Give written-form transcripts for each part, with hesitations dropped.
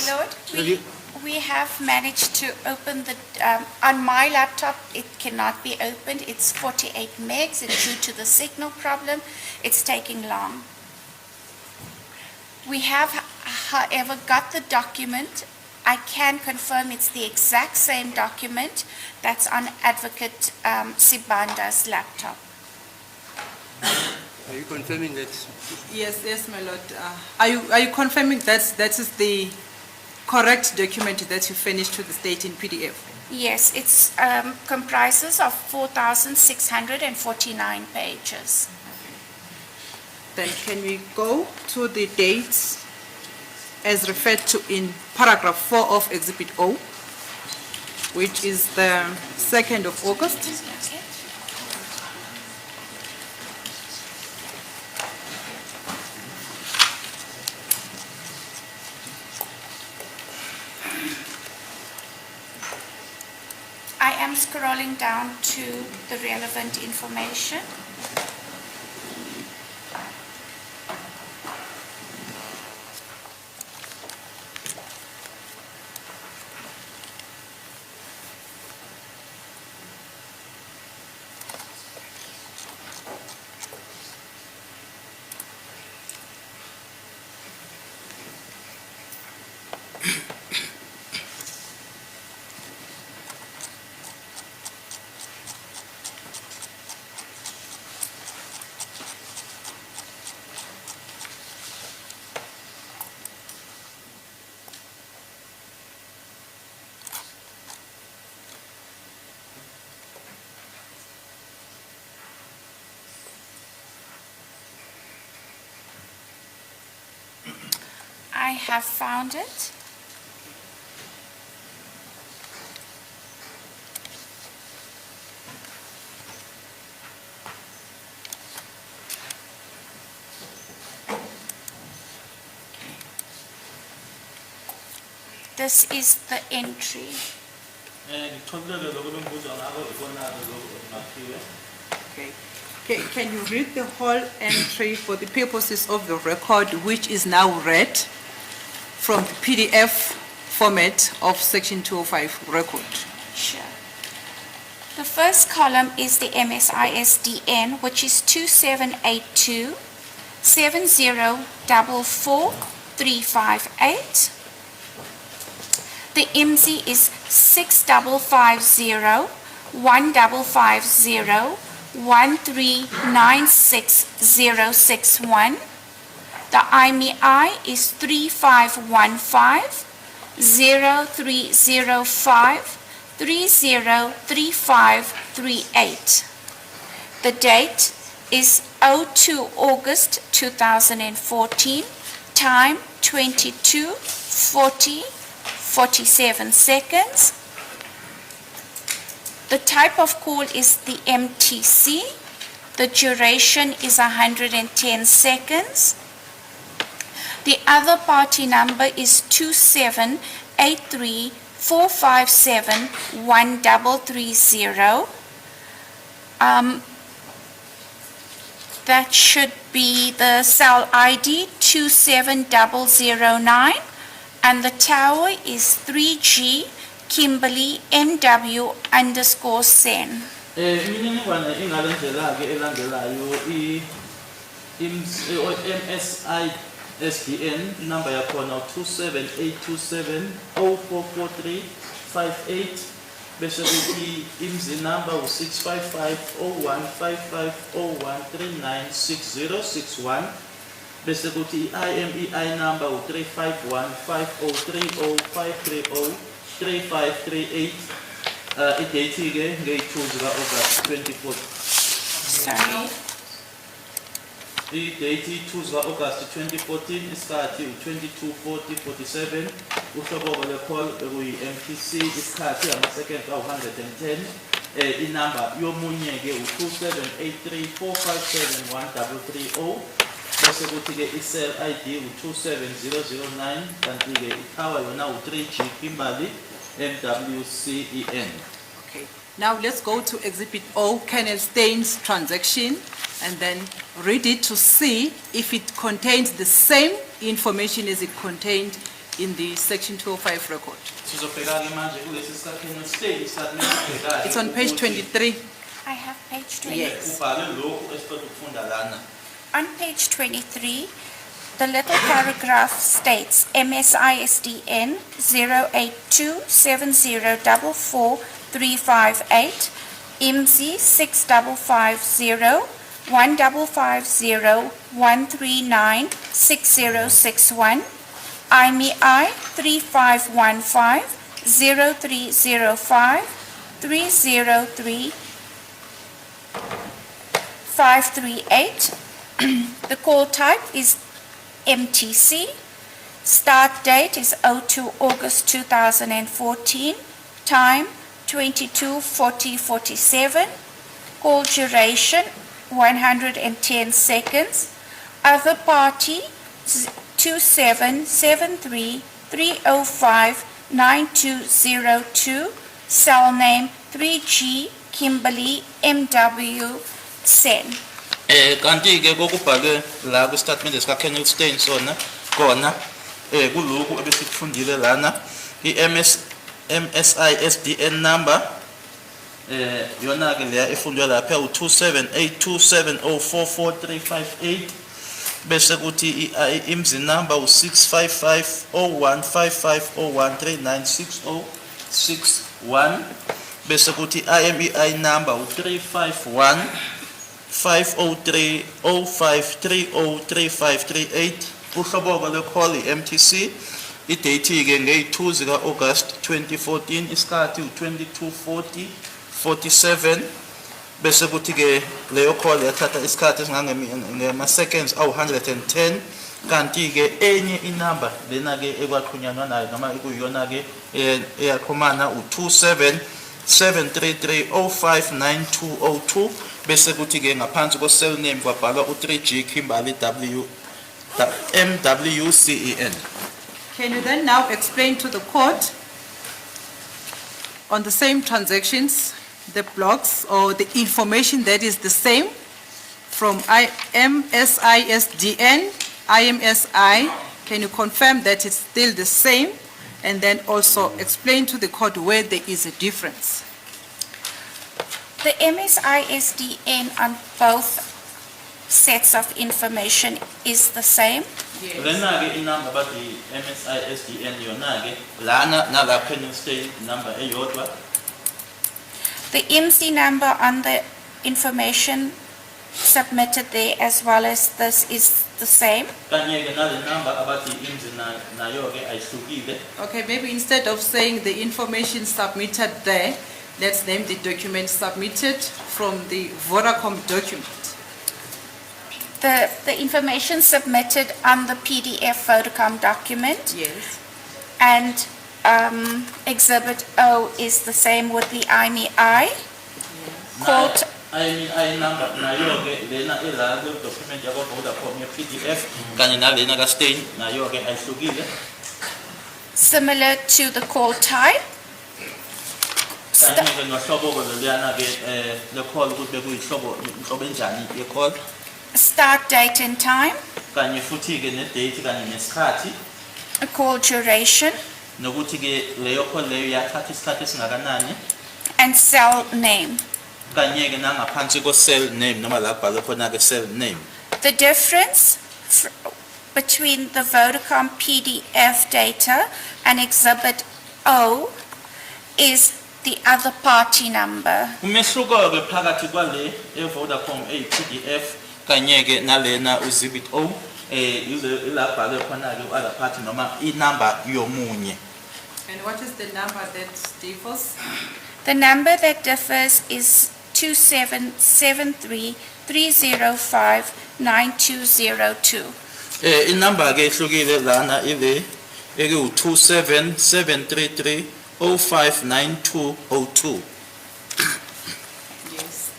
Lord, Have you- we have managed to open the, on my laptop, it cannot be opened. It's 48 megs, and due to the signal problem, it's taking long. We have, however, got the document. I can confirm it's the exact same document that's on Advocate Sibanda's laptop. Are you confirming that? Yes, yes, my lord. Are you confirming that is the correct document that you finished to the state in PDF? Yes, it's comprises of 4,649 pages. Then can we go to the dates as referred to in paragraph 4 of Exhibit O, which is the 2nd of August? Okay. I am scrolling down to the relevant information. I have found it. This is the entry. Okay. Can you read the whole entry for the purposes of the record, which is now read from the PDF format of Section 205 record? Sure. The first column is the MSISDN, which is 2782 7044 358. The IMSI is 6550 1550 1396061. The IMEI is 3515 0305 303538. The date is 02 August 2014, time 22:40:47 seconds. The type of call is the MTC. The duration is 110 seconds. The other party number is 2783457130. That should be the cell ID 27009, and the tower is 3G Kimberley NW _Sen. Imininingwane ingalendlela-ke elandelayo MSISDN number yakhona 27827044358 bese kuthi IMSI number 655015501396061 bese kuthi IMEI number 3515030530 3538 idate-ke nge-2 zika-August 2014. Sorry. I-date 2 zika-August 2014 isikhathi 22:40:47 uhlobo lwe-call bekuyi-MTC isikhathi ama-second ka-110 inamba yomunye-ke 27834571330 bese kuthi-ke i-cell ID 27009 kanti-ke i-tower yona 3G Kimberley MWCEN. Okay. Now let's go to Exhibit O, Kenneth Stein's transaction, and then read it to see if it contains the same information as it contained in the section 205 record. Sizobheka ke manje kulesi sisakhelo stay statement sibhekayo. It's on page ukuthi 23. I have page 20. Yes. Ubhale lokhu esiqeda ukufunda lana. On page 23, the little paragraph states MSISDN 08270444358, IMSI 6550 1550 1396061, IMEI 3515 0305 303 538. The call type is MTC. Start date is 02 August 2014. Time 22:40:47. Call duration 110 seconds. Other party 2773-305-9202. Cell name 3G Kimberley MW Sen. Kanti ke kokubhalwe la ku statement esikaKenneth Stein sona kona kuloko ebesikufundile lana MSISDN number yona ke leya efundwa lapha u278270444358 bese kuthi IMSI number u655015501396061 bese kuthi IMEI number u351 50305303538 uhlobo lwe-call i-MTC idate ke nge-2 zika August 2014 isikhathi u22:40:47 bese kuthi ke leyo call yathatha isikhathi esingangema seconds awu110 kanti ke enye inamba lena ke ekwaxhunyanwa nayo noma ekuyiyona ke eyaxhumana u277330592002 bese kuthi ke ngaphansi ko cell name kwabhalwa u3G Kimberley MWCEN. Can you then now explain to the court on the same transactions, the blocks or the information that is the same from MSISDN, IMSI, can you confirm that it's still the same? And then also explain to the court where there is a difference. The MSISDN on both sets of information is the same. Lena ke inamba bathi MSISDN yona ke lana nalapha Stein number eyodwa. The IMSI number on the information submitted there as well as this is the same. Kanye ke nale number abathi IMSI nayo ke ayihlukile. Okay, maybe instead of saying the information submitted there, let's name the document submitted from the Vodacom document. The information submitted on the PDF Vodacom document Yes. and Exhibit O is the same with the IMEI. Quote, IMEI number nayo ke lena ela le document yakho Vodacom ye PDF kanye nalena ka Stein nayo ke ayihlukile. similar to the call type. Kanye ke nohlobo ke leyana ke le call ukuthi bekuyihlobo inhlobo enjani ye call Start date and time, kanye futhi ke ne date kanye nesikhathi a call duration, nokuthi ke leyo call leyo yathatha isikhathi esingakanani and cell name. kanye ke nangaphansi ko cell name noma la kubhalwe khona ke cell name. The difference between the Vodacom PDF data and Exhibit O is the other party number. Umehluko ke phakathi kwale eVodacom ePDF kanye ke nalena Exhibit O ila kubhalwe khona ke other party noma inamba yomunye. And what is the number that differs? The number that differs is 2773-305-9202. Inamba ke ehlukile lana ile eku 27733059202. Yes.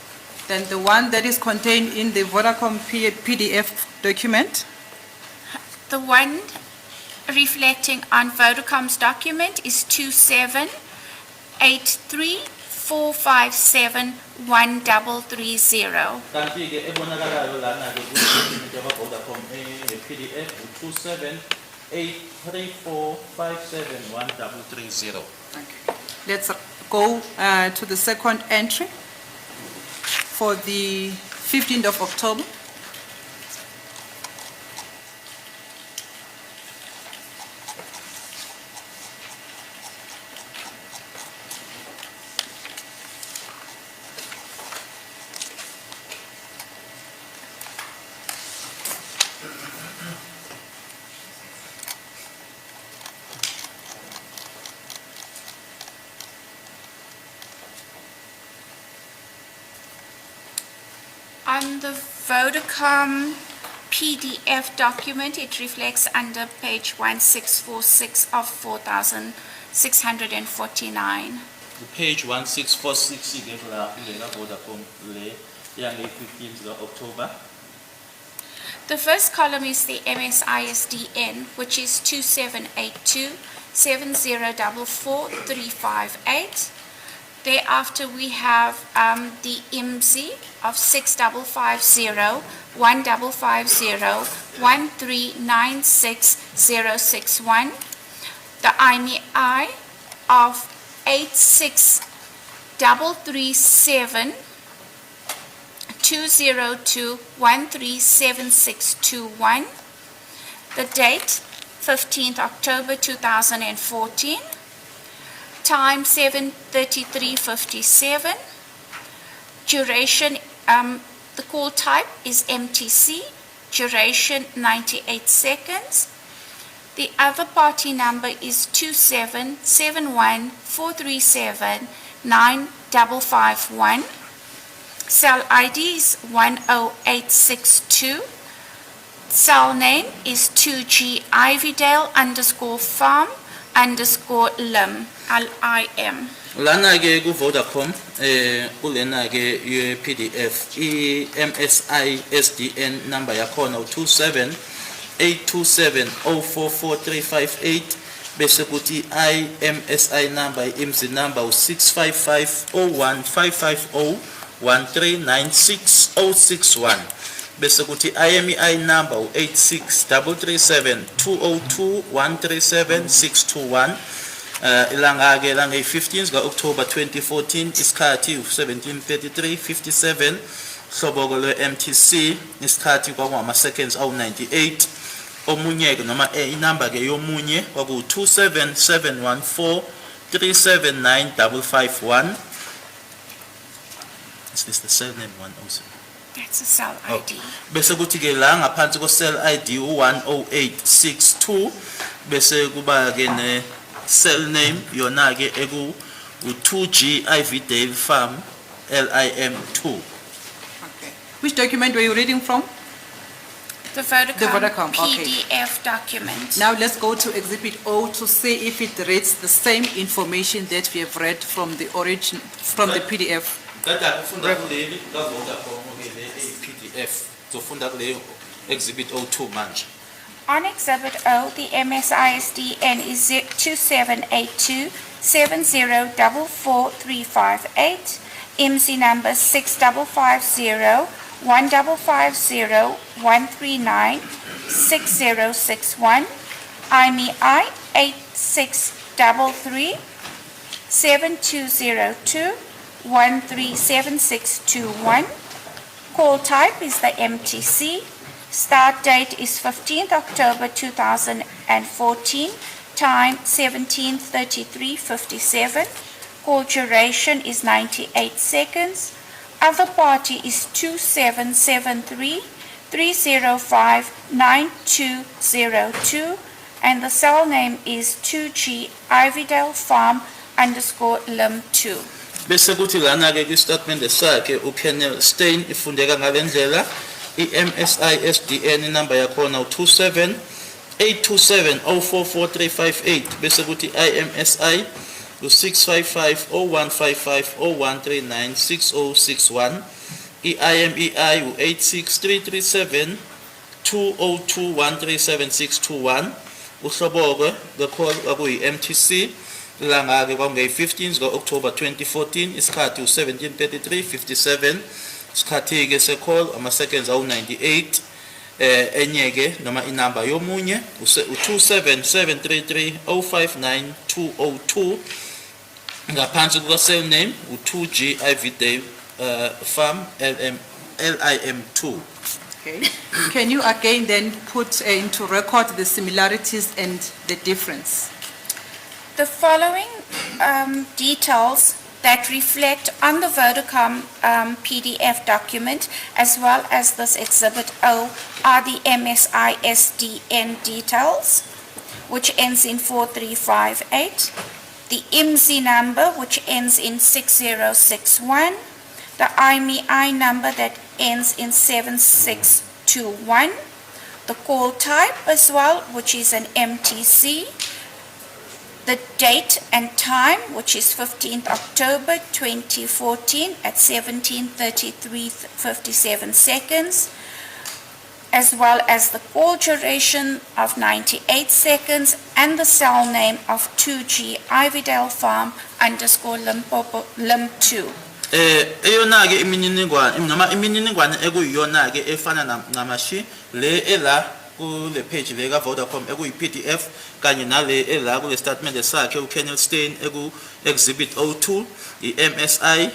Then the one that is contained in the Vodacom PDF document? The one reflecting on Vodacom's document is 2783-457-1330. Kanti ke ebonakalayo lana ke ku Vodacom PDF u 834571330. Okay. Let's go to the second entry for the 15th of October. On the Vodacom PDF document, it reflects under page 1646 of 4,649. Page 1646 ke kulela Vodacom le yange 15th of October. The first column is the MSISDN, which is 2782-7044-358. Thereafter, we have the IMSI of 6550-1550-1396061. The IMEI of 86337202-1376621. The date, 15th October 2014. Time 7:33:57. Duration, the call type is MTC. Duration 98 seconds. The other party number is 27714379551. Cell ID is 10862. Cell name is 2G Ivydale _farm _lim, LIM. Lana ke ku Vodacom kulena ke ye PDF I MSI SDN number yakhona u27827044358 bese kuthi IMSI number IMSI number u6550155013966061 bese kuthi IMEI number u8633720213761 ilanga ke langa 15th October 2014 isikhathi 17:33:57 hlobo le MTC isikhathi kwakungama seconds awu98 omunye ke noma inamba ke yomunye kwaku 27714379551. Is this the cell name 107? That's the cell ID. Bese kuthi ke la ngaphansi ko cell ID u10862 bese kuba ke ne cell name yona ke eku u2G Ivydale farm LIM2. Okay. Which document were you reading from? The Vodacom, Vodacom, okay. PDF document. Now let's go to Exhibit O to see if it reads the same information that we have read from the origin, from the PDF. Kata kufunda kuleli ka Vodacom ke le PDF zofunda kule Exhibit O2 manje. On Exhibit O, the MSISDN is 2782-7044-358, IMSI number 6550-15501396061, IMEI 8633-7202-1376621. Call type is the MTC. Start date is 15th October 2014. Time 17:33:57. Call duration is 98 seconds. Other party is 2773-305-9202. And the cell name is 2G Ivydale farm _lim2. Bese kuthi lana ke ku-statement sakhe uPenel Stein ifundeka ngalendlela iMSI SDN number yakhona u27827044358 bese kuthi IMSI u6550155013966061 iIMEI u8633720213761 uhlobo ke call akuyi-MTC langa ke kwange 15th October 2014 isikhathi u17:33:57 isikhathi ke se call ama seconds awu98 enyeke noma inamba yomunye u277330592002 ngaphansi kuka cell name u2G Ivy Farm LIM2. Okay. Can you again then put into record the similarities and the difference? The following details that reflect on the Vodacom PDF document as well as this Exhibit O are the MSI SDN details, which ends in 4358, the IMSI number, which ends in 6061, the IMEI number that ends in 7621, the call type as well, which is an MTC, the date and time, which is 15th October 2014 at 17:33:57 seconds, as well as the call duration of 98 seconds and the cell name of 2G Ivydale Farm _Limpopo Lim2. Eyona ke imininingwane noma imininingwane ekuyiyona ke efana namashi le ela kule page le ka Vodacom ekuyi PDF kanye nale ela kule statement sakhe uKenneth Stein eku Exhibit O2 iMSI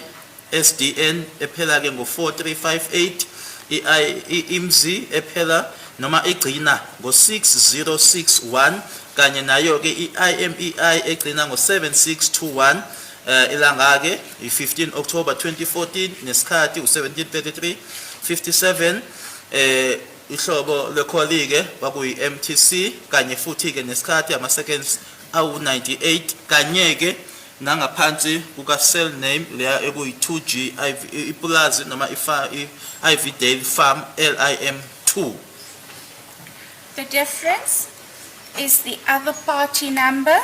SDN ephela ke ngo4358 iIMSI ephela noma igcina ngo6061 kanye nayo ke iIMEI egcina ngo7621 ilanga ke i15 October 2014 nesikhathi u17:33:57 ihlobo lekholike bakuyi MTC kanye futhi ke nesikhathi ama seconds awu98 kanye ke nangaphansi kuka cell name leya ekuyi 2G ipulazi noma Ivydale Farm LIM2. The difference is the other party number.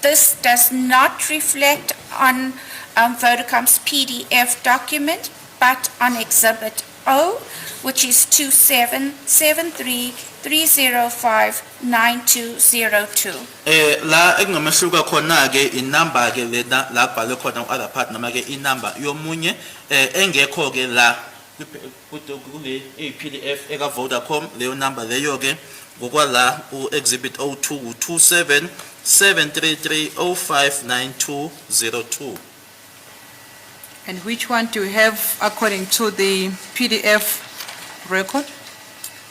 This does not reflect on Vodacom's PDF document, but on Exhibit O, which is 277330592002. La ekunomehluka khona ke inamba ke lena la kubhalwe khona other part noma ke inamba yomunye engekho ke la kule PDF eka Vodacom leyo number leyo ke ngokwala u-Exhibit O2 u277330592002. And which one do you have according to the PDF record?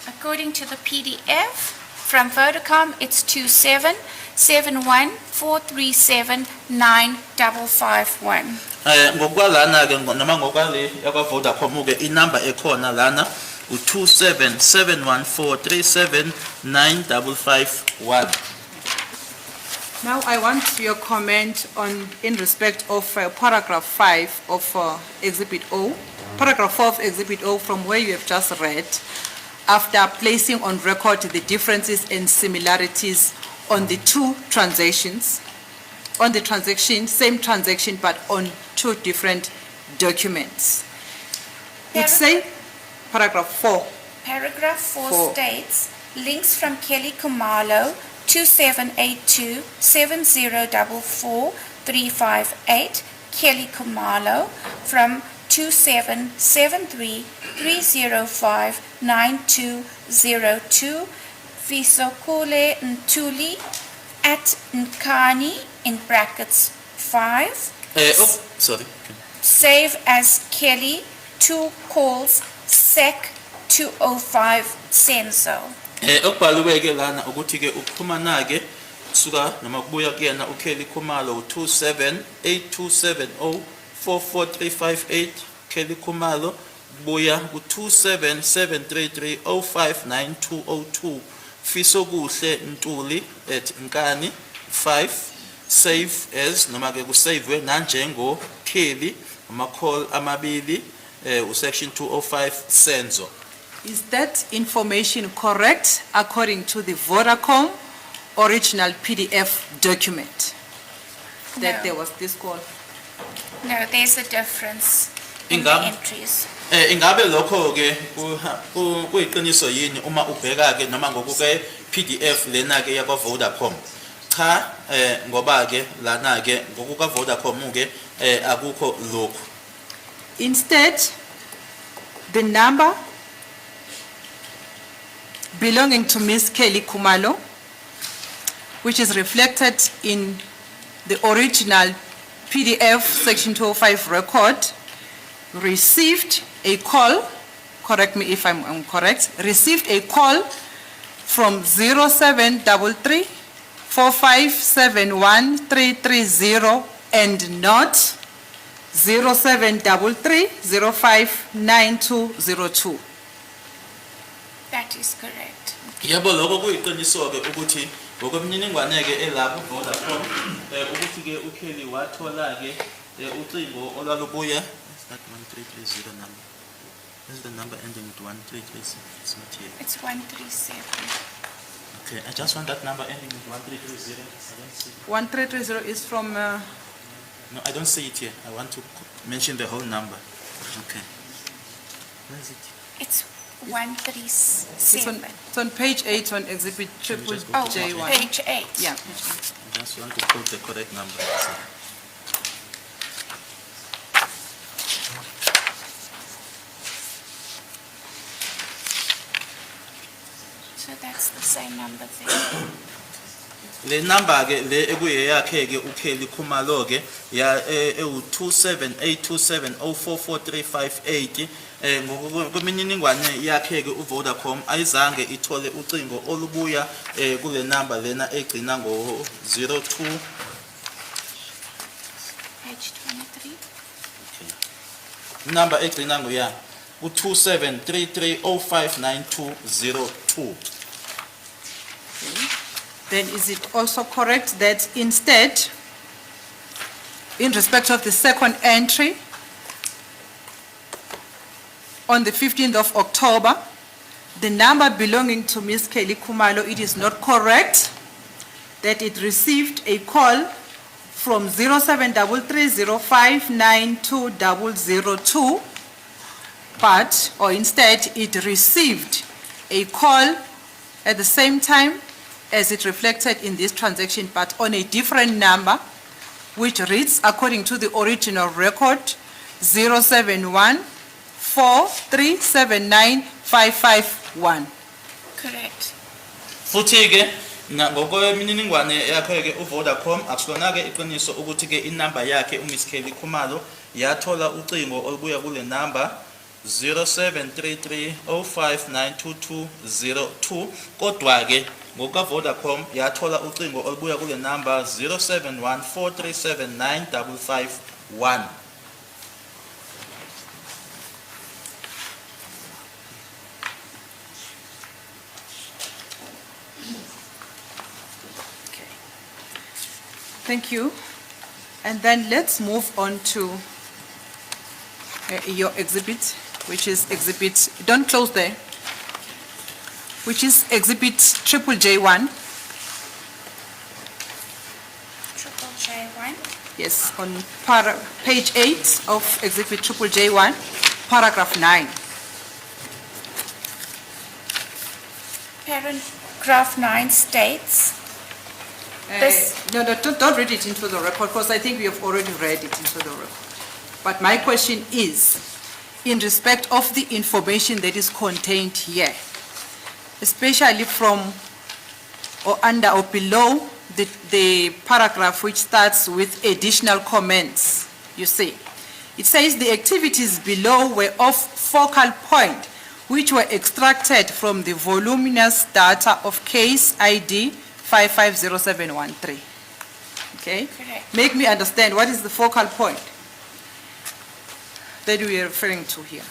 According to the PDF from Vodacom, it's 27737951. Ngokwalana ke noma ngokwale yakwa Vodacom ke inamba ekhona lana u2774379551. Now I want your comment in respect of paragraph 5 of Exhibit O. Paragraph 4 of Exhibit O, from where you have just read, after placing on record the differences and similarities on the two transactions, on the transaction, same transaction, but on two different documents. It say, paragraph 4. Paragraph 4 states, links from Kelly Kumalo, 2782-7044-358, Kelly Kumalo, from 2773059202, Fisokuhle Ntuli at Nkani in brackets 5. Sorry. Save as Kelly, 2 calls, SEC 205 Senzo. Okubhalwe ke lana ukuthi ke ukuxhumana ke suka noma kubuya kuyena uKelly Khumalo 2782704438 Kelly Khumalo buya ku277330592002 Fisokuhle Ntuli at Nkani 5 save as noma ke kusave nanjengo Kelly ama call amabili section 205 Senzo. Is that information correct according to the Vodacom original PDF document? That No. there was this call? No, there's a difference in the entries. Ingabe lokho ke kuyiqiniso yini uma ubheka ke noma ngokuke PDF lena ke yakwa Vodacom? Cha ngoba ke lana ke ngokuka Vodacom ke akukho lokho. Instead, the number belonging to Miss Kelly Khumalo, which is reflected in the original PDF Section 205 record, received a call, correct me if I'm correct, received a call from 0733 4571330 and not 0733 059202. That is correct. Yebo lokho kuyiqiniso ke ukuthi ngokwemininingwane ke elapho Vodacom ukuthi ke uKelly wathola ke ucingo olwalubuya. Is that 1330 number? This is the number ending with 1336. It's not here. It's 137. Okay, I just want that number ending with 1330. I don't see. 1330 is from No, I don't see it here. I want to mention the whole number. Okay. Where is it? It's 137. it's on page 8 on exhibit triple just go to J1. Page 8. Yeah. I just want to quote the correct number. So, So that's the same number there. le number ke le ekuyeyakhe ke uKelly Khumalo ke ya u278270444358 ngokwemininingwane yakhe ke uVodacom ayizange ithole ucingo olubuya kule number lena egcina ngo 02 Page 23. number egcina ngoya u2733059202. Then is it also correct that instead, in respect of the second entry, on the 15th of October, the number belonging to Miss Kelly Khumalo, it is not correct that it received a call from 0733059202, but, or instead, it received a call at the same time as it reflected in this transaction, but on a different number, which reads, according to the original record, 071-4379-551. Correct. Futhi ke ngokwemininingwane yakhe ke uVodacom akusona ke iqiniso ukuthi ke inamba yakhe uMiss Kelly Khumalo yathola ucingo olubuya kule number 0733059202 kodwa ke ngokaVodacom yathola ucingo olubuya kule number 0714379551. Thank you. And then let's move on to your exhibit, which is exhibit, don't close there, which is exhibit triple J1. Triple J1. Yes, on page 8 of exhibit triple J1, paragraph 9. Paragraph 9 states, This- No, don't read it into the record, because I think we have already read it into the record. But my question is, in respect of the information that is contained here, especially from or under or below the paragraph which starts with additional comments, you see. It says the activities below were of focal point, which were extracted from the voluminous data of case ID 550713. Okay? Correct. Make me understand, what is the focal point that we are referring to here?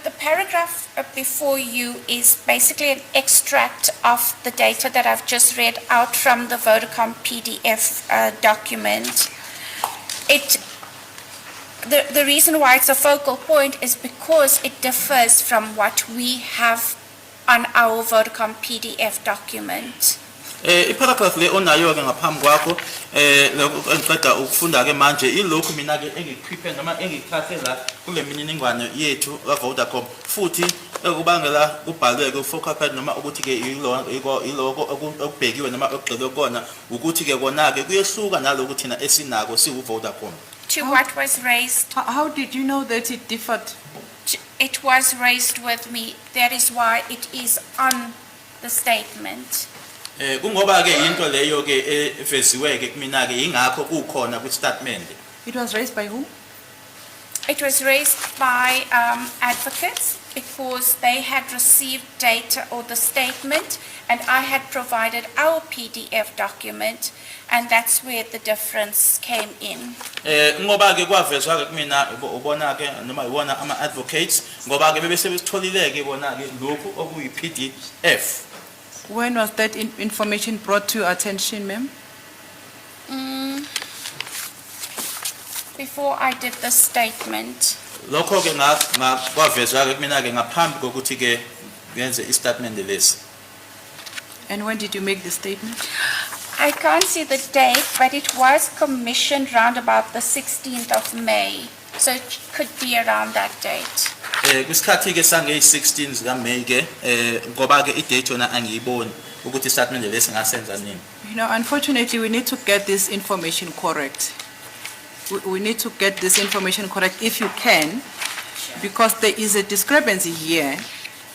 the paragraph before you is basically an extract of the data that I've just read out from the Vodacom PDF document. The reason why it's a focal point is because it differs from what we have on our Vodacom PDF document. Iparagraph le onayo ke ngaphambi kwakho engiqeda ukufunda ke manje ilokhu mina ke engikhiphe noma engithathe la kule mininingwane yethu ka Vodacom futhi ekubangela kubhalwe ke focal point noma ukuthi ke iloko okubhekiwe noma okugxilwe kona ukuthi ke kona ke kuyehluka naloko thina esinako siwu Vodacom. To what was raised, How did you know that it differed? it was raised with me. That is why it is on the statement. Kungoba ke into leyo ke eveziwe ke kumina ke ingakho kukhona ku statement. It was raised by who? It was raised by advocates because they had received data or the statement, and I had provided our PDF document, and that's where the difference came in. Ngoba ke kwavezwa ke kumina ubona ke noma ibona ama advocates ngoba ke bebese besitholile ke bona ke lokhu okuyi PDF. When was that information brought to your attention, ma'am? Before I did the statement. Lokho ke kwavezwa ke kumina ke ngaphambi kokuthi ke ngenze istatement lesi. And when did you make the statement? I can't see the date, but it was commissioned round about the 16th of May. So it could be around that date. Kusikhathi ke sange 16 zika May ke ngoba ke idate yona angiyiboni ukuthi istatement lesi ngasenza nini. You know, unfortunately, we need to get this information correct. We need to get this information correct if you can, because there is a discrepancy here,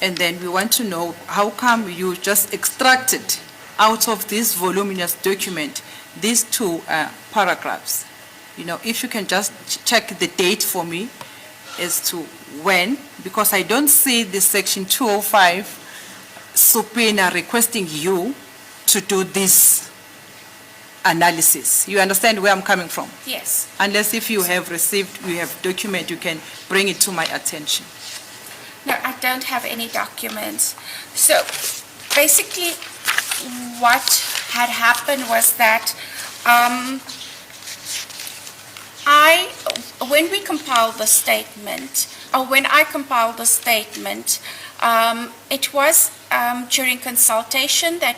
and then we want to know how come you just extracted out of this voluminous document these two paragraphs. You know, if you can just check the date for me as to when, because I don't see the section 205 subpoena requesting you to do this analysis. You understand where I'm coming from? Yes. Unless if you have received, you have document, you can bring it to my attention. No, I don't have any documents. So basically what had happened was that when we compiled the statement, or when I compiled the statement, it was during consultation that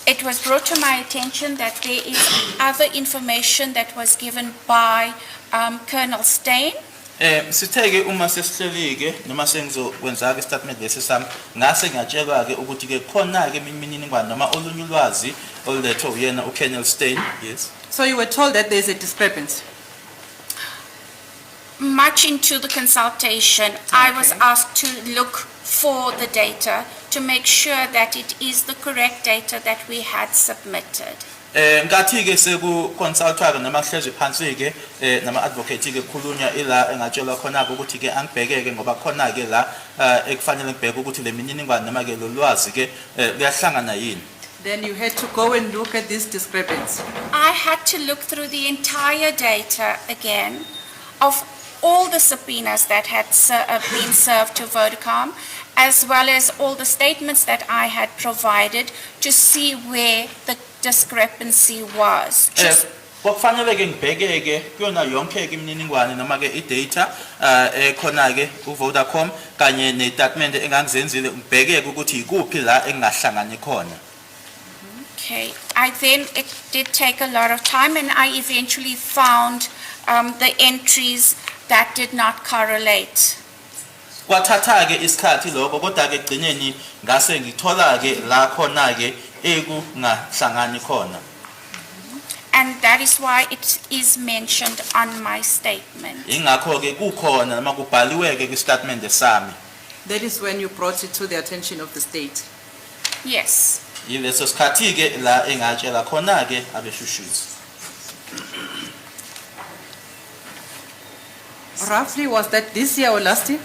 it was brought to my attention that there is other information that was given by Colonel Stein. Sitheke uma sesihlelike noma sengizokwenza ke istatement lesi sami ngase ngiyatshelwa ke ukuthi ke khona ke imininingwane noma olunye ulwazi olulethwe uyena uColonel Stein. Yes. So you were told that there is a discrepancy? Much into the consultation, I was Okay. asked to look for the data to make sure that it is the correct data that we had submitted. Ngathi ke seku consultwa ke noma hlezwe phansi ke nama advocate ke khulunywa ila engatshelwa khona ukuthi ke angibhekeke ngoba khona ke la ekufanele ngibheke ukuthi le mininingwane noma ke lolwazi ke liyahlangana yini. Then you had to go and look at this discrepancy. I had to look through the entire data again of all the subpoenas that had been served to Vodacom, as well as all the statements that I had provided to see where the discrepancy was. Kufanele ke ngibhekeke kuyona yonke ke imininingwane noma ke idata ekhona ke uVodacom kanye nestatement engangizenzile ngibhekeke ukuthi ikuphi la engahlangani khona. Okay, it did take a lot of time, and I eventually found the entries that did not correlate. Kwathatha ke isikhathi lokho kodwa ke egcineni ngase ngithola ke la khona ke ekungahlangani khona. And that is why it is mentioned on my statement. Ingakho ke kukhona noma kubhaliwe ke kwistatement sami. That is when you brought it to the attention of the state. Yes. Yileso sikhathi ke la engatshela khona ke abeshushuzi. Roughly, was that this year or last year?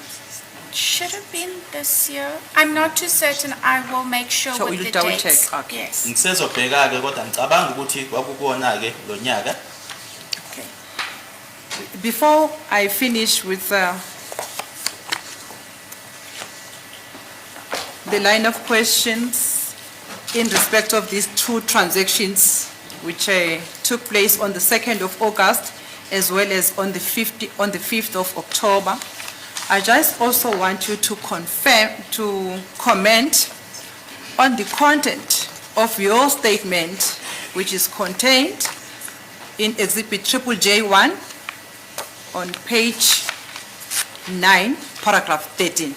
Should have been this year. I'm not too certain. I will make sure So with we'll the double dates. check, okay. Yes. Ngisezobheka ke kodwa ngicabanga ukuthi kwakukhona ke lo nyaka. Okay. Before I finish with the line of questions in respect of these two transactions which took place on the 2nd of August as well as on the 5th of October, I just also want you to comment on the content of your statement, which is contained in Exhibit JJ1 on page 9, paragraph 13.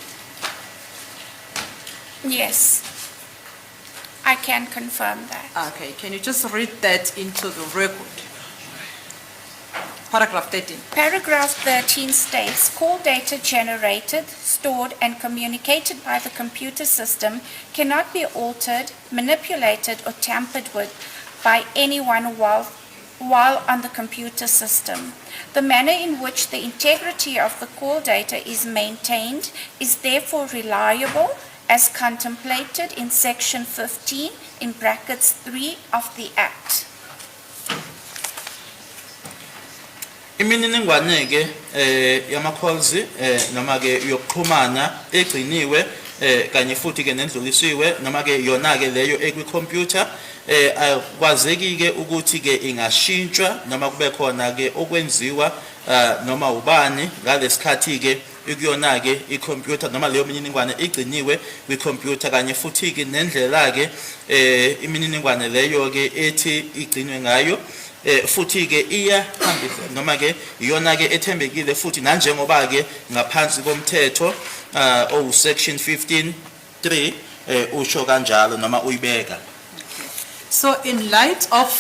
Yes. I can confirm that. Okay, can you just read that into the record? Paragraph 13. Paragraph 13 states, call data generated, stored, and communicated by the computer system cannot be altered, manipulated, or tampered with by anyone while on the computer system. The manner in which the integrity of the call data is maintained is therefore reliable as contemplated in Section 15 in brackets 3 of the Act. Imininingwane ke yama calls noma ke yokuxhumana egciniwe kanye futhi ke nendlulisiwe noma ke yona ke leyo ekwi-computer akwazeki ke ukuthi ke ingashintshwa noma kube khona ke okwenziwa noma ubani ngalesikhathi ke ikuyona ke i-computer noma leyo mininingwane igciniwe kwi-computer kanye futhi ke nendlela ke imininingwane leyo ke ethi igcinwe ngayo futhi ke iyahambisa noma ke iyona ke ethembekile futhi nanjengoba ke ngaphansi komthetho section 15(3) usho kanjalo noma uyibeka. So in light of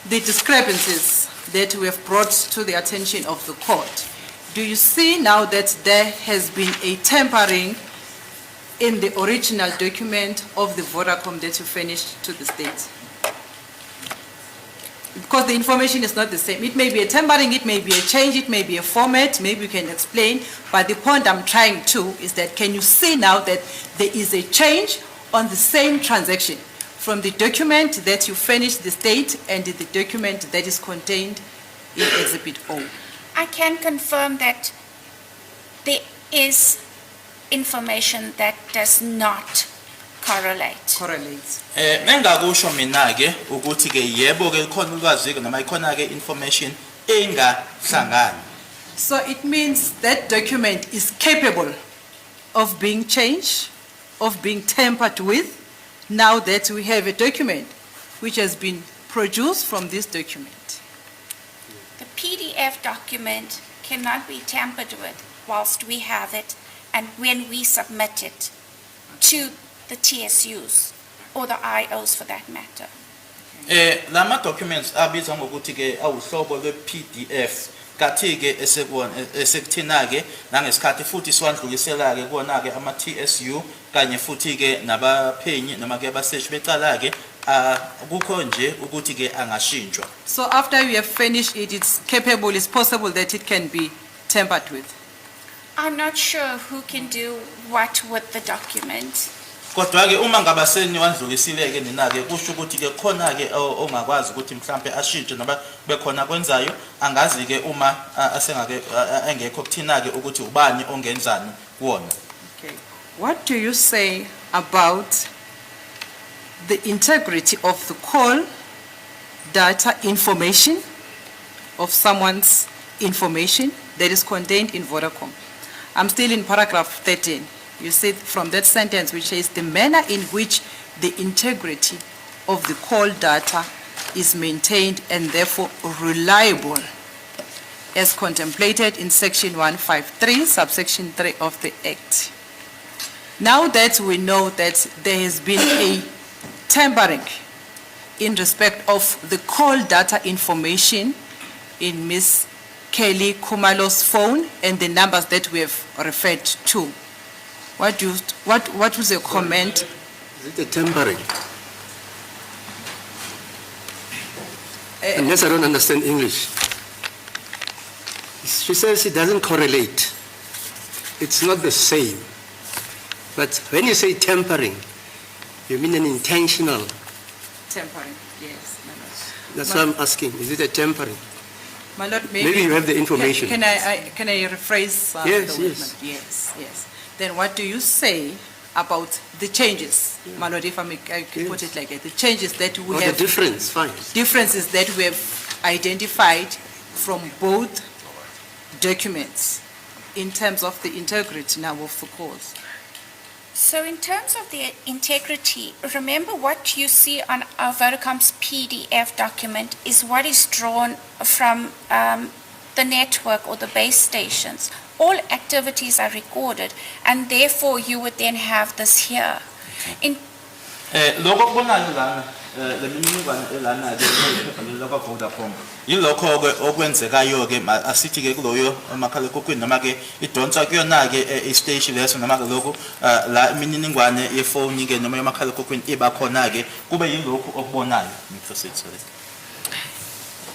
the discrepancies that we have brought to the attention of the court, do you see now that there has been a tampering in the original document of the Vodacom that you furnished to the state? Because the information is not the same. It may be a tampering, it may be a change, it may be a format, maybe you can explain. But the point I'm trying to is that can you see now that there is a change on the same transaction from the document that you furnished the state and the document that is contained in Exhibit O? I can confirm that there is information that does not correlate. Correlates. Mengakusho mina ke ukuthi ke yebo ke khona ulwazi ke noma ikhona ke information engahlangani. So it means that document is capable of being changed, of being tampered with, now that we have a document which has been produced from this document. The PDF document cannot be tampered with whilst we have it and when we submit it to the TSUs or the IOs for that matter. Lama documents abizwa ngokuthi ke awuhlobo lwe-PDF kathi ke esekuthina ke nangesikhathi futhi siwandlulisela ke kona ke ama TSU kanye futhi ke nabaphenyi noma ke abaseshi becala ke akukho nje ukuthi ke angashintshwa. So after you have finished it, it's capable, it's possible that it can be tampered with. I'm not sure who can do what with the document. Kodwa ke uma ngabaseni wandlulisile ke nina ke kusho ukuthi ke khona ke ongakwazi ukuthi mhlambe ashintshe noma bekhona kwenzayo angazi ke uma asengake engekho kuthina ke ukuthi ubani ongenzani kuona. Okay. What do you say about the integrity of the call data information of someone's information that is contained in Vodacom? I'm still in paragraph 13. You said from that sentence which says the manner in which the integrity of the call data is maintained and therefore reliable as contemplated in section 153 subsection 3 of the Act. Now that we know that there has been a tampering in respect of the call data information in Ms. Kelly Kumalo's phone and the numbers that we have referred to, what was your comment? Is it a tampering? Unless I don't understand English. She says it doesn't correlate. It's not the same. But when you say tampering, you mean an intentional. Tampering, yes. My lord. That's why I'm asking. Is it a tampering? My lord, Maybe you have the information. Can I rephrase Yes, the yes. word? Yes. Then what do you say about the changes? My lord, if I can put it like that, the changes that we Or have. the difference, fine. Differences that we have identified from both documents in terms of the integrity now of the calls. So in terms of the integrity, remember what you see on our Vodacom's PDF document is what is drawn from the network or the base stations. All activities are recorded, and therefore you would then have this here. In Lokho kubonayo lana le mininingwane elana-ke iphepha leli lakwa-Vodacom yilokho-ke okwenzekayo-ke asithi-ke kuloyo umakhalekhukhwini noma-ke idonsa kuyona-ke isiteshi leso noma-ke lokhu la imininingwane yefoni-ke noma yomakhalekhukhwini iba khona-ke kube yilokhu okubonayo. Proceed, sorry.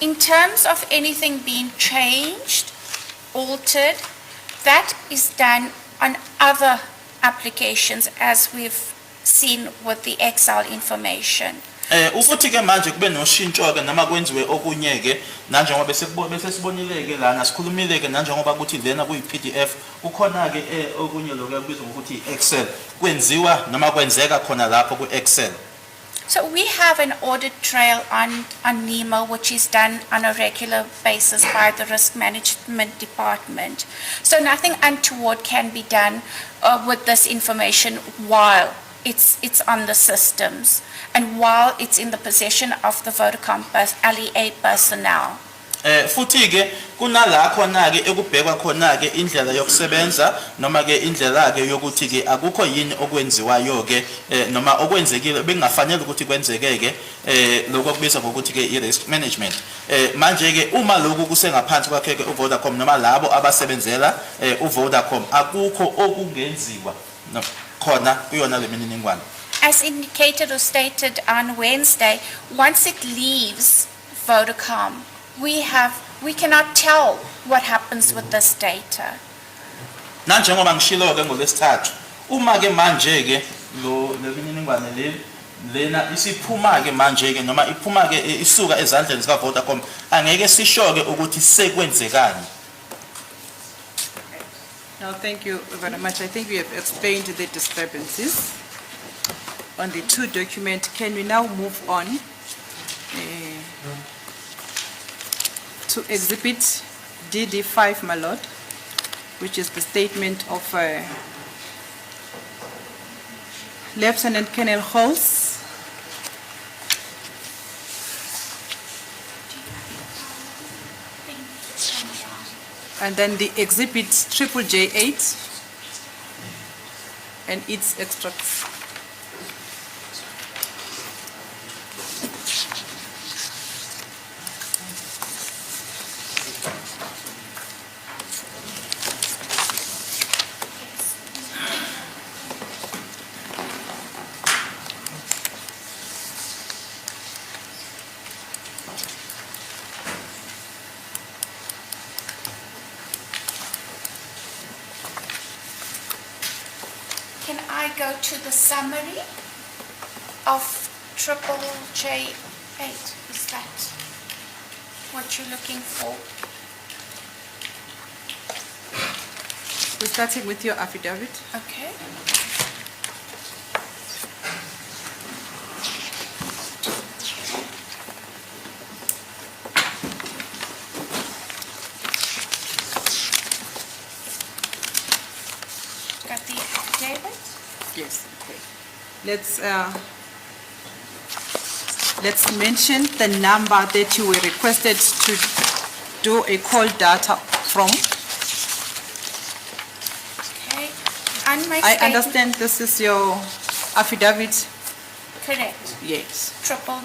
In terms of anything being changed, altered, that is done on other applications as we've seen with the Excel information. Ukuthi-ke manje kube noshintsho-ke noma kwenziwe okunye-ke nanjengoba bese sibonile-ke lana sikhulumile-ke nanjengoba kuthi lena kuyi-PDF kukhona-ke okunye lokho ekubizwa ngokuthi i-Excel kwenziwa noma kwenzeka khona lapho ku-Excel. So we have an audit trail on NEMO, which is done on a regular basis by the Risk Management Department. So nothing untoward can be done with this information while it's on the systems and while it's in the possession of the Vodacom LEA personnel. Futhi-ke kunala khona-ke ekubhekwa khona-ke indlela yokusebenza noma-ke indlela-ke yokuthi-ke akukho yini okwenziwayo-ke noma okwenzekile bekungafanele ukuthi kwenzeke-ke lokho okubizwa ngokuthi-ke i-risk management. Manje-ke uma lokhu kusengaphansi kwakhe-ke uVodacom noma labo abasebenzela uVodacom akukho okungenziwa khona kuyona le mininingwane. As indicated or stated on Wednesday, once it leaves Vodacom, we cannot tell what happens with this data. Nanjengoba ngishilo-ke ngolesithathu uma-ke manje-ke lo mininingwane lena isiphuma-ke manje-ke noma iphuma-ke isuka ezandleni zika-Vodacom angeke sisho-ke ukuthi sekwenzekani. Now, thank you very much. I think we have explained the discrepancies on the two documents. Can we now move on to Exhibit DD5, my lord, which is the statement of Lieutenant Colonel Halls. And then the exhibit J8 and its extracts. Can I go to the summary of J8? Is that what you're looking for? We're starting with your affidavit. Okay. Got the affidavit? Yes, okay. Let's mention the number that you were requested to do a call data from. Okay. On my I statement. understand this is your affidavit. Correct. Yes,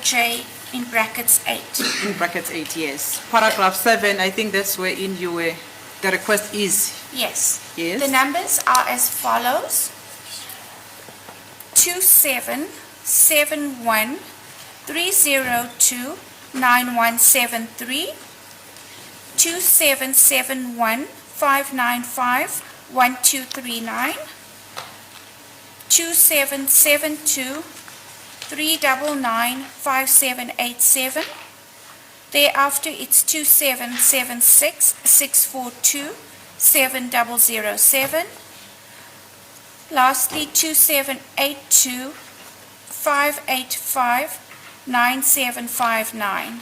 J in brackets 8. in brackets 8, yes. Paragraph 7, I think that's where in you were, the request is. Yes. Yes. The numbers are as follows. 2771 302 9173, 2771 595 1239, 2772 399 5787. Thereafter, it's 2776 642 7007. Lastly, 2782 585 9759.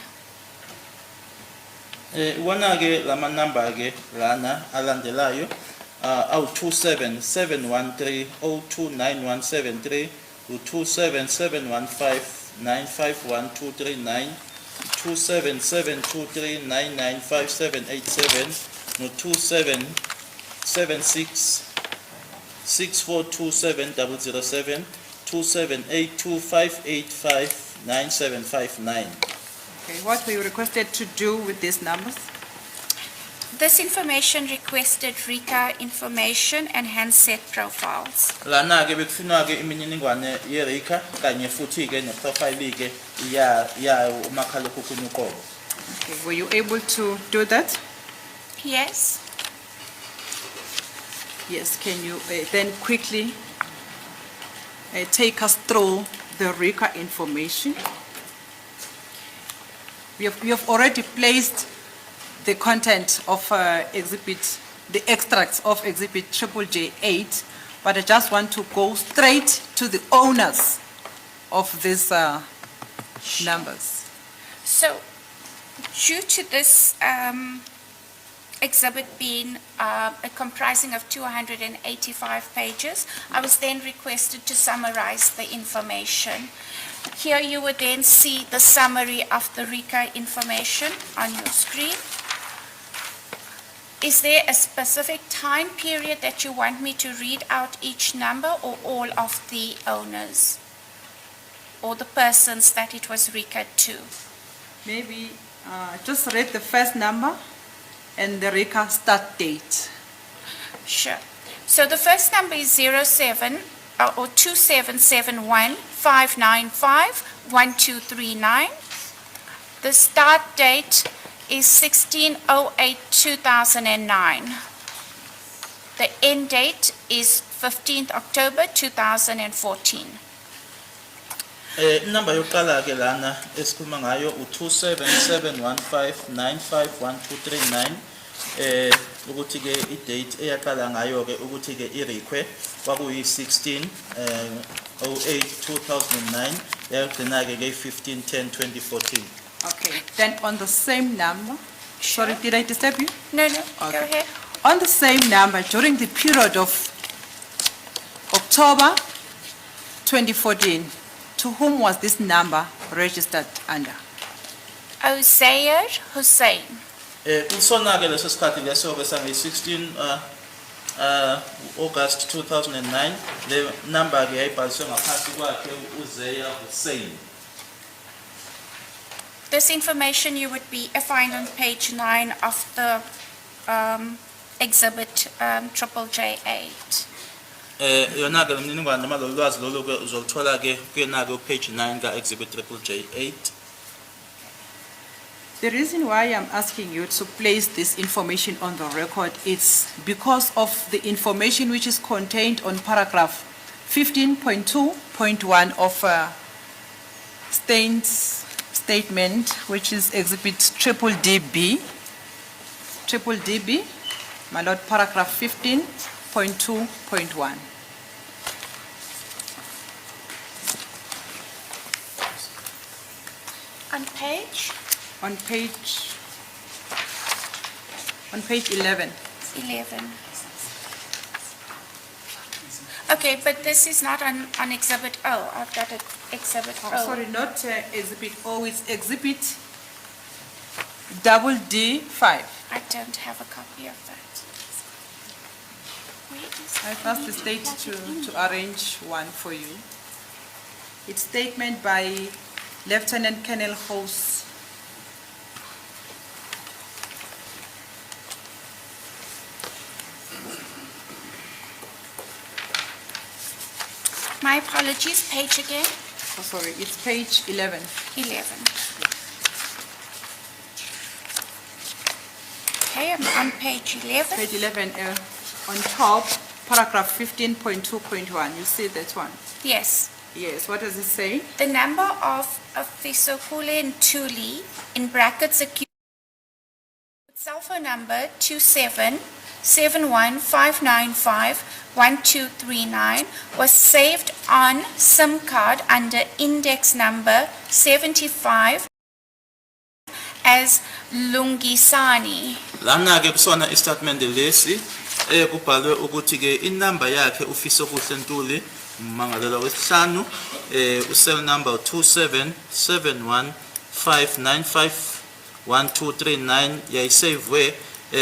Wona-ke lama number-ke lana alandelayo awu 27713 029173, u-27715 951239, 27723 995787, no-2776 6427007, 2782585979. Okay, what were you requested to do with these numbers? This information requested RICA information and handset profiles. Lana ke bekufunwa ke imininingwane ye-RICA kanye futhi ke ne-profile ke ya umakhalekhukhwini uqobo. Okay, were you able to do that? Yes. Yes, can you then quickly take us through the RICA information? We have already placed the content of the extracts of exhibit J8, but I just want to go straight to the owners of these numbers. So, due to this exhibit being a comprising of 285 pages, I was then requested to summarize the information. Here you would then see the summary of the RICA information on your screen. Is there a specific time period that you want me to read out each number, or all of the owners or the persons that it was RICA to? Maybe just read the first number and the RICA start date. Sure. So the first number is 07 or 2771-595-1239. The start date is 16/08/2009. The end date is 15th October 2014. Inamba yokuqala ke lana esikhuluma ngayo u277159511239 ukuthi ke i-date eyaqala ngayo ke ukuthi ke i-request kwakuyi 16/08/2009 yagcina ke 15/10/2014. Okay, then on the same number, sorry, did I disturb you? No, go Okay. ahead. On the same number, during the period of October 2014, to whom was this number registered under? Ozair Hussein. Kusona ke leso sikhathi leso ke sange 16 August 2009 le number ke yayibhaliswe ngaphansi kwakhe uZeya Hussein. This information you would find on page 9 of the exhibit J8. Yona ke lemininingwane noma lo lwazi lolu ke uzoluthola ke kuyena ke page 9 ka exhibit J8. The reason why I'm asking you to place this information on the record is because of the information which is contained on paragraph 15.2.1 of Stain's statement, which is exhibit DDB, my lord, paragraph 15.2.1. On page 11. 11. Okay, but this is not on exhibit O. I've got exhibit O. Sorry, not exhibit O, it's exhibit DD5. I don't have a copy of that. Where is I've asked the state to arrange one for you. It's statement by Lieutenant Colonel House. My apologies, page again? Oh, sorry, it's page 11. 11. Okay, I'm on page 11. Page 11, on top, paragraph 15.2.1. You see that one? Yes. Yes, what does it say? The number of Fisokuhle Ntuli, in brackets, accused, cell phone number 2771-595-1239 was saved on SIM card under index number 75 as Lungisani. Lana ke kusona istatement lesi kubhalwe ukuthi ke inamba yakhe uFisokuhle Ntuli umangalelwa wesihlanu ucell number 2771-595-1239 yayisavwe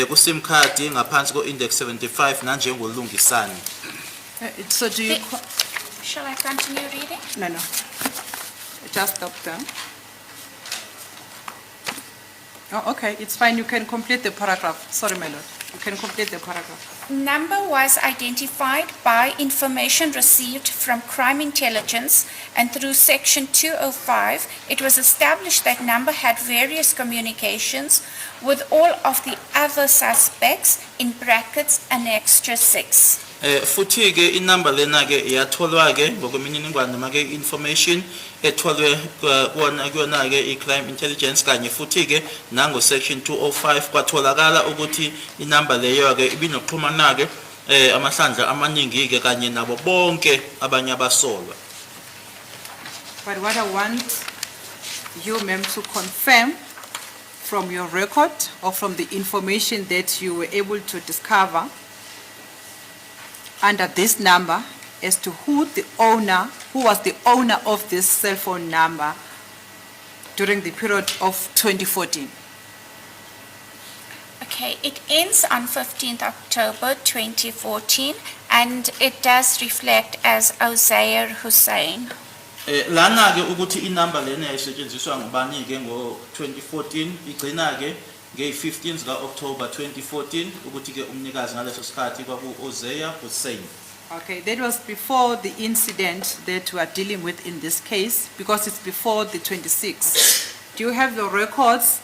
ku-SIM card ngaphansi ko-index 75 nanjengolungisani. So do you Shall I continue reading? No. Just stop there. Oh, okay, it's fine. You can complete the paragraph. Sorry, my lord. You can complete the paragraph. Number was identified by information received from crime intelligence, and through section 205, it was established that Number had various communications with all of the other suspects, in brackets, annexure 6. Futhi ke inamba lena ke yatholwa ke ngokwemininingwane noma ke information etholwe kuyona ke i-crime intelligence kanye futhi ke nango section 205 kwatholakala ukuthi inamba leyo ke ibinokuxhumana ke amahlandla amaningi ke kanye nabo bonke abanye abasolwa. But what I want you, ma'am, to confirm from your record or from the information that you were able to discover under this number as to who was the owner of this cell phone number during the period of 2014. Okay, it ends on 15th October 2014, and it does reflect as Ozair Hussein. Lana ke ukuthi inamba lena yayisetshenziswa ngubani ke ngo-2014 igcina ke nge-15 ka-October 2014 ukuthi ke umnikazi ngaleso sikhathi kwaku-Ozair Hussein. Okay, that was before the incident that we are dealing with in this case, because it's before the 26th. Do you have the records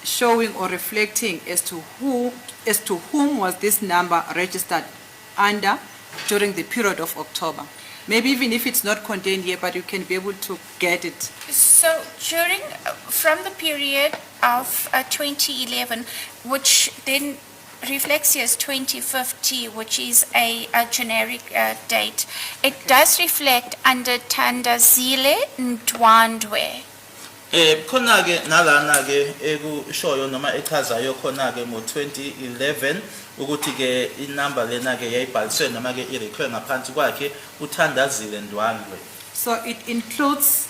showing or reflecting as to whom was this number registered under during the period of October? Maybe even if it's not contained here, but you can be able to get it. So from the period of 2011, which then reflects here as 2050, which is a generic date, it does reflect under Thandazile Ndwandwe. Khona ke nalana ke ekushoyo noma echazayo khona ke ngo-2011 ukuthi ke inamba lena ke yayibhaliswe noma ke irekhwe ngaphansi kwakhe uThandazile Ndwandwe. So it includes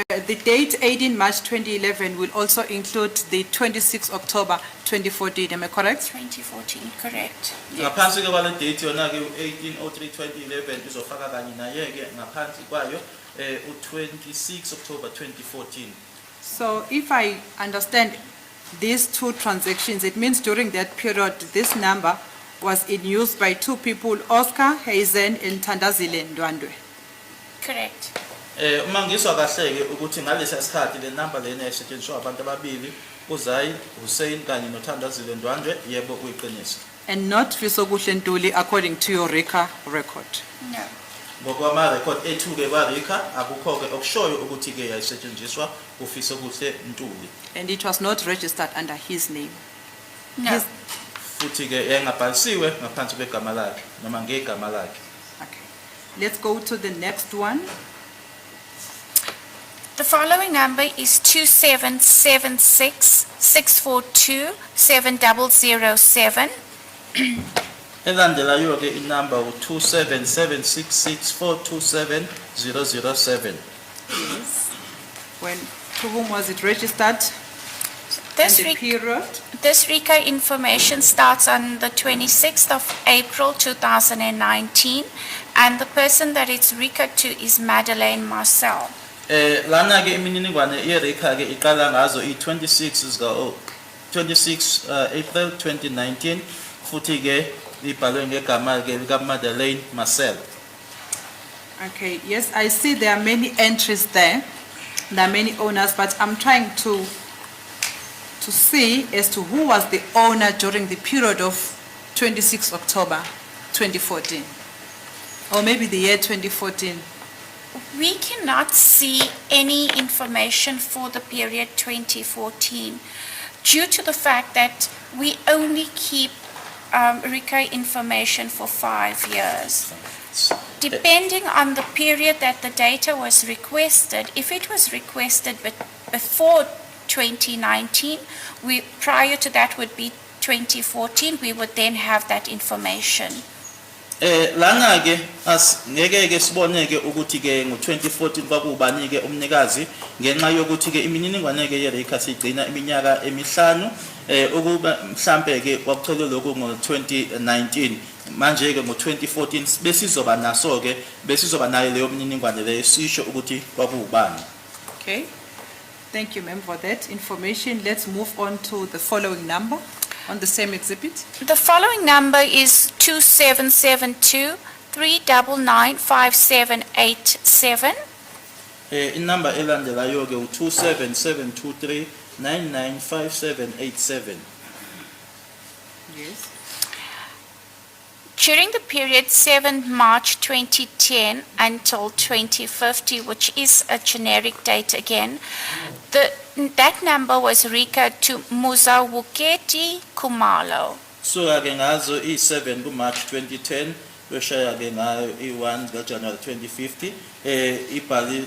the date 18 March 2011 will also include the 26 October 2014, am I correct? 2014, correct. Ngaphansi ke kwale date yona ke 18/03/2011 izofaka kanye naye ke ngaphansi kwayo u-26 October 2014. So if I understand these two transactions, it means during that period, this number was in use by two people, Oscar Hazen and Thandazile Ndwandwe. Correct. Uma ngizwa kahle ke ukuthi ngalesa sikhathi le number lena yayisetshenziswa abantu ababili uZair Hussein kanye noThandazile Ndwandwe, yebo kuyiqiniso. And not Fisokuhle Ntuli according to your RICA record. No. Ngokwama record ethu ke ba RICA akukho ke okushoyo ukuthi ke yayisetshenziswa uFisokuhle Ntuli. And it was not registered under his name. No. Futhi ke yayingabhalisiwe ngaphansi kwegama lakhe noma ngegama lakhe. Okay. Let's go to the next one. The following number is 2776-642-7007. Elandelayo ke inamba u-2776642707. Yes. To whom was it registered? This, And the period? this RICA information starts on the 26th of April 2019, and the person that it's RICA to is Madeleine Marcel. Lana ke imininingwane yeRICA ke iqala ngazo i-26 April 2019 futhi ke ibhalwe ngegama ke lika Madeleine Marcel. Okay, yes, I see there are many entries there. There are many owners, but I'm trying to see as to who was the owner during the period of 26 October 2014, or maybe the year 2014. We cannot see any information for the period 2014 due to the fact that we only keep RICA information for 5 years. Depending on the period that the data was requested, if it was requested before 2019, prior to that would be 2014, we would then have that information. Lana ke ngeke ke sibone ke ukuthi ke ngo2014 kwakubani ke umnikazi ngenxa yokuthi ke imininingwane ke yeReka sigcina iminyaka emihlanu ukuba mhlambe ke kwakuchelwe lokho ngo2019 manje ke ngo2014 besizoba naso ke besizoba nayo leyo mininingwane leyo sisho ukuthi kwakubani. Okay. Thank you, ma'am, for that information. Let's move on to the following number on the same exhibit. The following number is 2772 399 5787. Inamba elandelayo ke u277239957787. Yes. During the period 7 March 2010 until 2050, which is a generic date again, that number was recurred to Muzawuketi Kumalo. So ke ngazo i7 ku March 2010 beshaya ke ngayo i1 ka January 2050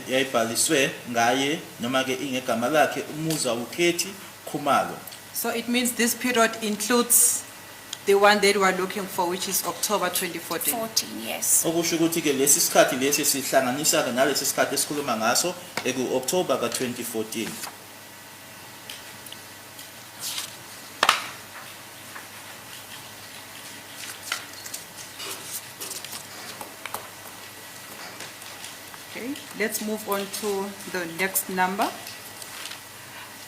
yayibhaliswe ngaye noma ke ingegama lakhe Muzawuketi Kumalo. So it means this period includes the one that we are looking for, which is October 2014. 14, yes. Okusho ukuthi ke lesi sikhathi lesi sihlanganisa ke nalesi sikhathi esikhuluma ngaso eku October ka 2014. Okay, let's move on to the next number.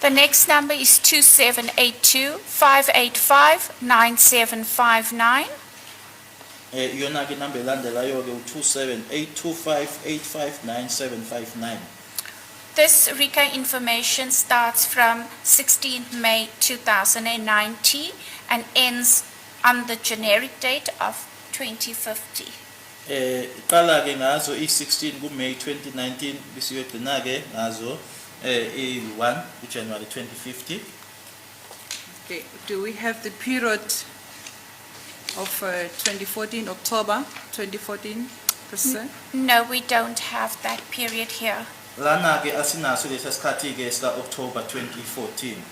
The next number is 2782 585 9759. Yona ke number elandelayo ke u278258599759. This RICA information starts from 16th May 2090 and ends on the generic date of 2050. Qala ke ngazo i16 ku May 2019 bisiyogcina ke ngazo i1 ku January 2050. Okay, do we have the period of 2014, October 2014 per se? No, we don't have that period here. Lana ke asinaso lesi sikhathi ke sika October 2014.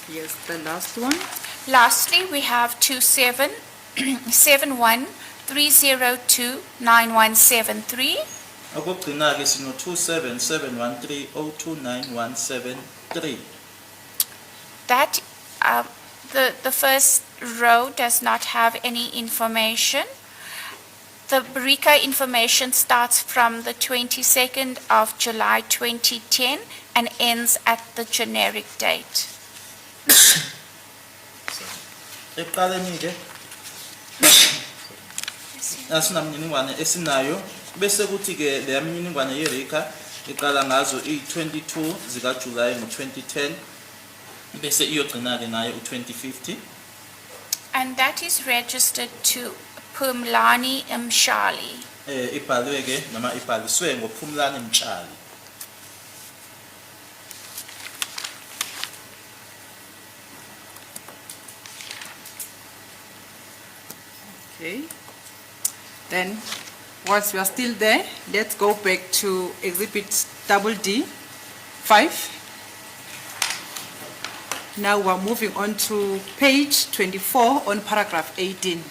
Yes, the last one. Lastly, we have 2771 302 9173. Okugcina ke sino 27713029173. That, the first row does not have any information. The RICA information starts from the 22nd of July 2010 and ends at the generic date. Eqaleni ke asinamininingwane esinayo bese kuthi ke le mininingwane yeReka iqala ngazo i22 zika July ngo2010 bese iyogcina ke nayo u2050. And that is registered to Pumlani Mshali. Ibhalwe ke noma ibhaliswe ngoPhumlani Mtshali. Okay. Then, once we are still there, let's go back to Exhibit Double D, 5. Now we're moving on to page 24 on paragraph 18.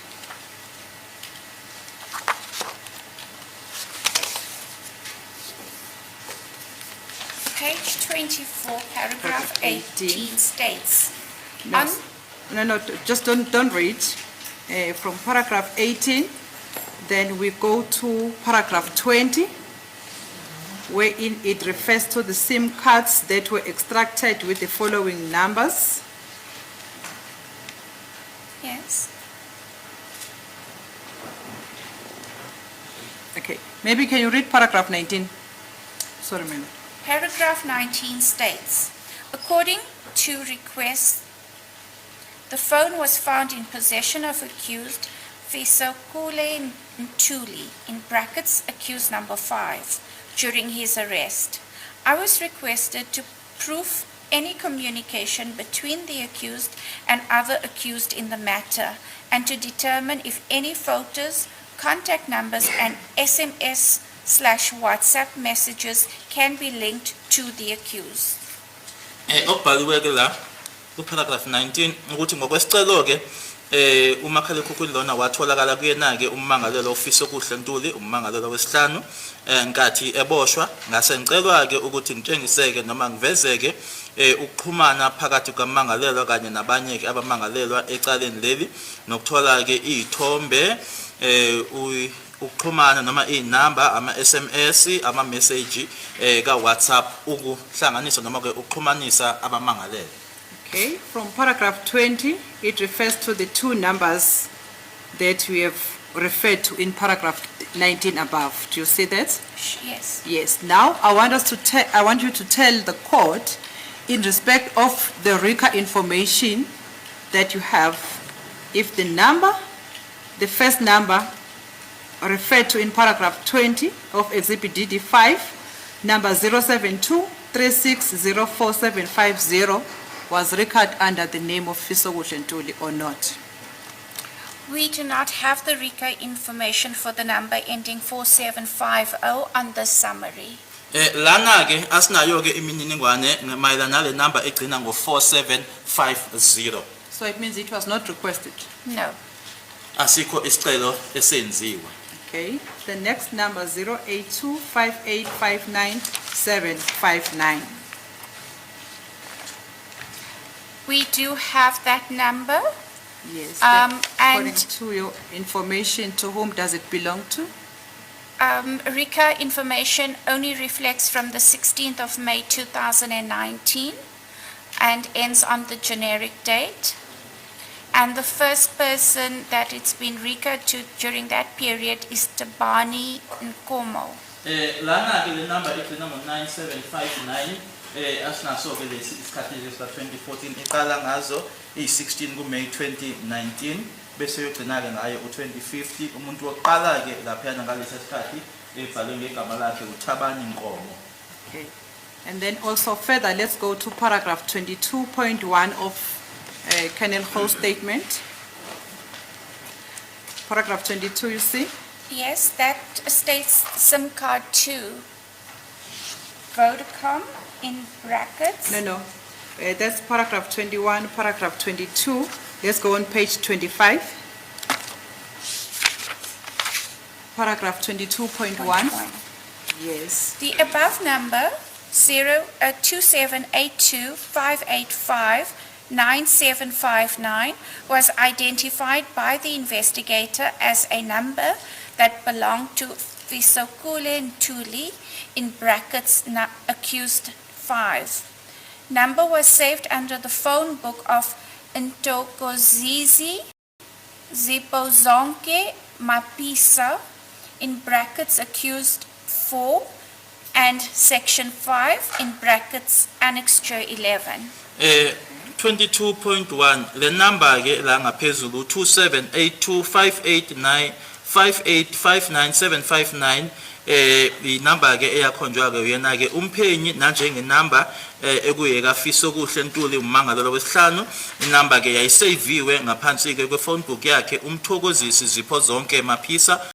Page 24, paragraph 18 states. No, On- no, just don't read. From paragraph 18, then we go to paragraph 20, wherein it refers to the SIM cards that were extracted with the following numbers. Yes. Okay, maybe can you read paragraph 19? Sorry, ma'am. Paragraph 19 states, according to request, the phone was found in possession of accused Fisokuhle Ntuli, in brackets accused number 5, during his arrest. I was requested to prove any communication between the accused and other accused in the matter, and to determine if any photos, contact numbers, and SMS/WhatsApp messages can be linked to the accused. Okubhaliwe ke la ku paragraph 19 ukuthi ngokwesicelo ke umakhalekhukhwini lona watholakala kuyena ke ummangalelo uFisokuhle Ntuli ummangalelo wesihlanu nkathi eboshwa ngase ngicelwa ke ukuthi ngitshengiseke noma ngivezeke ukuxhumana phakathi kwamangalelwa kanye nabanye ke abamangalelwa ecaleni leli nokuthola ke izithombe ukuxhumana noma inamba ama SMS ama message ka WhatsApp ukuhlanganisa noma ke ukuxhumanisa abamangalelwa. Okay, from paragraph 20, it refers to the two numbers that we have referred to in paragraph 19 above. Do you see that? Yes. Yes. Now, I want you to tell the court, in respect of the RICA information that you have, if the number, the first number referred to in paragraph 20 of Exhibit DD5, number 072-3604-750, was recorded under the name of Fisokuhle Ntuli or not? We do not have the RICA information for the number ending 4750 on this summary. Lana ke asinayo ke imininingwane mayelana nale number egcina ngo4750. So it means it was not requested. No. Asikho isicelo esenziwe. Okay. The next number 08258599759. We do have that number. Yes. And According to your information, to whom does it belong to? RICA information only reflects from the 16th of May 2019 and ends on the generic date. And the first person that it's been RICA to during that period is Tabani Nkomo. Lana ke le number egcina ngo9759 asinaso ke lesi isikhathi lesa 2014 iqala ngazo i16 kuMay 2019 bese yogcina ke ngayo u2050 umuntu oqala ke lapha ngalesi sikhathi ebhalwe ngegama lakhe uThabani Nkomo. Okay. And then also further, let's go to paragraph 22.1 of Colonel Hall's statement. Paragraph 22, you see? Yes, that states SIM card 2. Vodacom in brackets. No. That's paragraph 21, paragraph 22. Let's go on page 25. Paragraph 22.1. Yes. The above number 2782-585-9759 was identified by the investigator as a number that belonged to Fisokuhle Ntuli in brackets accused 5. Number was saved under the phone book of Ntokozizi Zipozonke Mapisa in brackets accused 4 and section 5 in brackets annexure 11. 22.1 le number ke la ngaphezulu 27825895859759 inamba ke eyakhonjwa ke uyena ke umphenyi nanjenge number ekuyeka Fisokuhle Ntuli ummangalelo wesihlanu inamba ke yayisaviwe ngaphansi ke kwe phone book yakhe umthokozisi Zipho zonke Maphisa